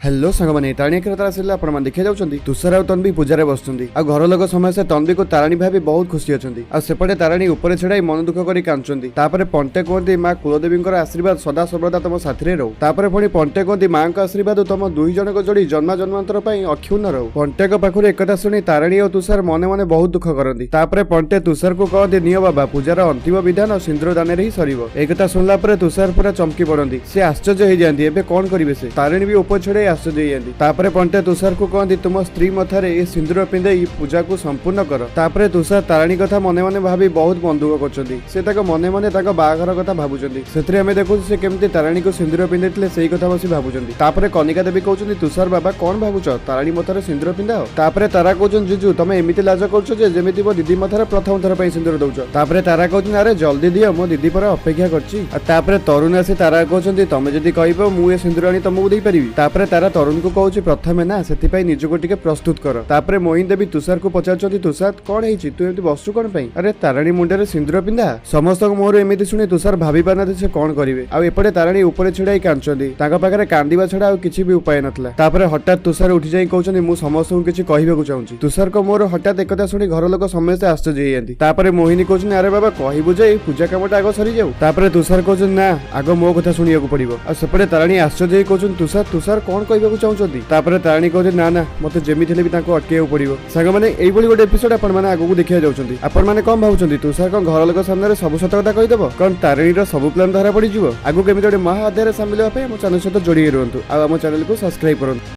Hello सांगमाने तारा आसिले आपण माने देखि जाउछंती तुषार और तन्वी पूजा बसुंती आ घर लोक समस्या तन्वी को ताराणी भाई बहुत खुशी अछंती आ सेपटे ताराणी ऊपर छड़ाई मन दुख करी कांचंती तापरे पंटे कहती मां कुलदेवी आशीर्वाद सदा सर्वदा तुम साथी रहू तापरे पुणी पंटे कहती मां का आशीर्वाद तुम दुई जन को जोड़ी जन्मा जन्मांतर अक्षुण्ण रहू पंटे पाखुर एक शुणी ताराणी और तुषार मने मने बहुत दुख करती तापरे पंटे तुषार को कहती नियो बाबा पूजार अंतिम विधान सिंदूर दान ही सरिबो एक सुनला पर तुषार पूरा चमकी पड़ती से आश्चर्य हो जाती एबे कौन करिवे से तारिणी भी ऊपर छड़ाई तापरे पंटे तुषार को कहती तुम स्त्री मथारे ए सिंदूर पिंधे पूजा को संपूर्ण कर तापरे तुषार तारिणी कथा मने मने भाभी बहुत मन दुख करछंती से ताको मने मने ताको बाहाघर कथा भाबुचंती सेतरे हमें देखु से केमती तारिणी को सिंदूर पिंधेतिले सेही कथा बसी भाबुचंती तापरे कनिका देवी कहउचंती तुषार बाबा कौन भाबुच तारिणी मथारे सिंदूर पिंधाओ तापरे तारा कहउचन जीजू तमे एमिति लाज करछो जे जेमिति मो दीदी मथारे प्रथम थर पई सिंदूर दउछ तापरे तारा कहउचन अरे जल्दी दियो मो दीदी पर अपेक्षा करछि तापरे तरुण आसी तारा कहउचंती तमे जदी कहइबो मु ए सिंदूर आनी तमको देई परिबी तापरे तारा तरुण को कहउछि प्रथमे ना सेति निजको टिके प्रस्तुत कर तापरे मोहिन देवी तुषार को पचारछंती तुषार कौन है तू एमती बसु कौन पई अरे ताराणी मुंडे सिंदूर पिंधा समस्त मोर एमती शुणी तुषार भाभी पारना से कौन करिवे आ एपटे ताराणी ऊपर छिड़ाई कांचंती ताका पाखरे कांदिबा छडा आ किछि भी उपाय नथला तापरे हठात तुषार उठी जाई कहउछंती मु समस्त को किछि कहिबेकु चाहूछि तुषार को मोर हठात एकता शुणी घर लोक समस्त आश्चर्य होयंती तापरे मोहिनी कहउछन अरे बाबा कहिबु जे पूजा कामटा आगो सरी जाऊ तापरे तुषार कहउछन ना आगो मो कथा शुणियाकु पड़िबो आ सेपटे ताराणी आश्चर्य कहउछन तुषार तुषार कौन कहिबेकु चाहउछंती तापरे ताराणी कहउछन ना ना मते जेमिति हेले भी ताको अटकेउ पड़िबो सांग माने एई बोली गोटे एपिसोड आपण माने आगु देखिया जाउछंती आपण माने कम भाबुछंती तुषार को घर लोक सामने सब सत कथा कहि देबो कोन तारिणी रो सब प्लान धरा पड़ी जिवो आगु केमिति गोटे महा अध्याय रे शामिल होबे हम चैनल सहित जोड़ी रहंतु आ हम चैनल को सब्सक्राइब करंतु।